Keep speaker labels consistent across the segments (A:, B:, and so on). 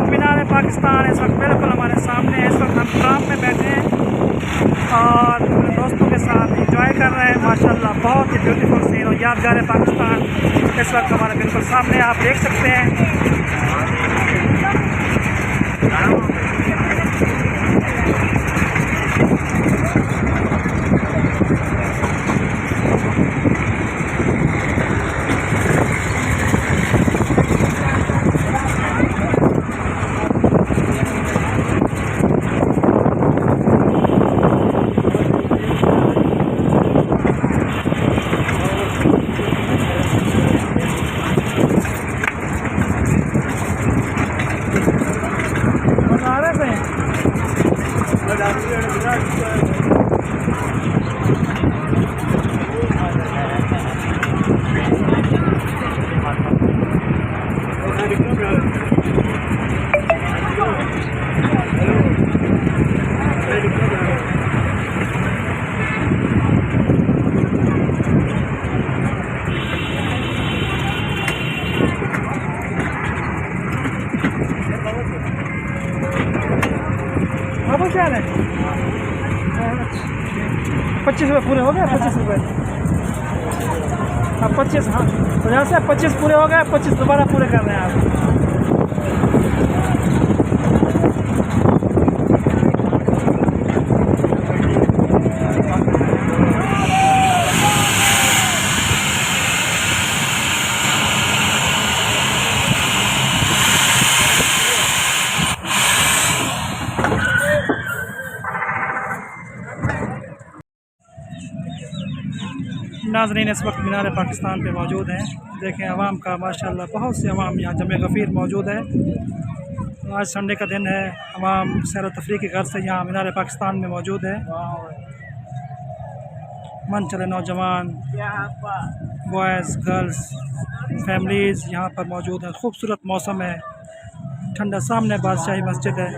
A: मीनार पाकिस्तान इस वक्त बिल्कुल हमारे सामने है। इस वक्त हम ट्राम में बैठे हैं और दोस्तों के साथ एंजॉय कर रहे हैं। माशाल्लाह बहुत ही ब्यूटीफुल सीन और यादगार पाकिस्तान इस वक्त हमारे बिल्कुल सामने आप देख सकते हैं। क्या है 25 रुपये पूरे हो गए। 25 रुपये अब 25, हाँ तो यहाँ से 25 पूरे हो गए। 25 दोबारा पूरे कर रहे हैं आप। नाज़रीन इस वक्त मीनार पाकिस्तान पे मौजूद हैं। देखें अवाम का माशाल्लाह बहुत से अवाम यहाँ जमे गफ़ीर मौजूद है। आज संडे का दिन है। अवाम सैर व तफरीह के घर से यहाँ मीनार पाकिस्तान में मौजूद है। मन चले नौजवान, बॉयज़, गर्ल्स, फैमिलीज़ यहाँ पर मौजूद हैं। खूबसूरत मौसम है, ठंडा। सामने बादशाही मस्जिद है।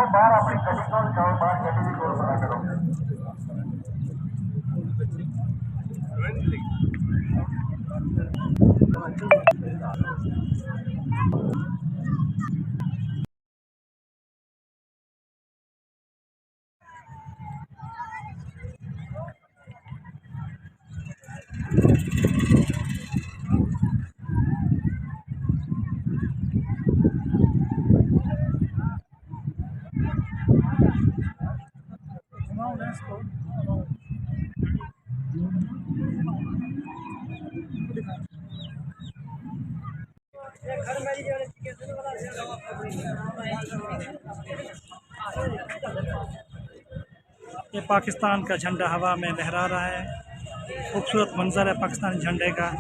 A: बाहर अपनी गड्डी को जाओ, बाहर गड्डी भी गोल बना करो। ये पाकिस्तान का झंडा हवा में लहरा रहा है। खूबसूरत मंजर है पाकिस्तानी झंडे का।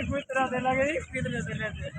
A: कोई तरह दे लगे कितने से लेते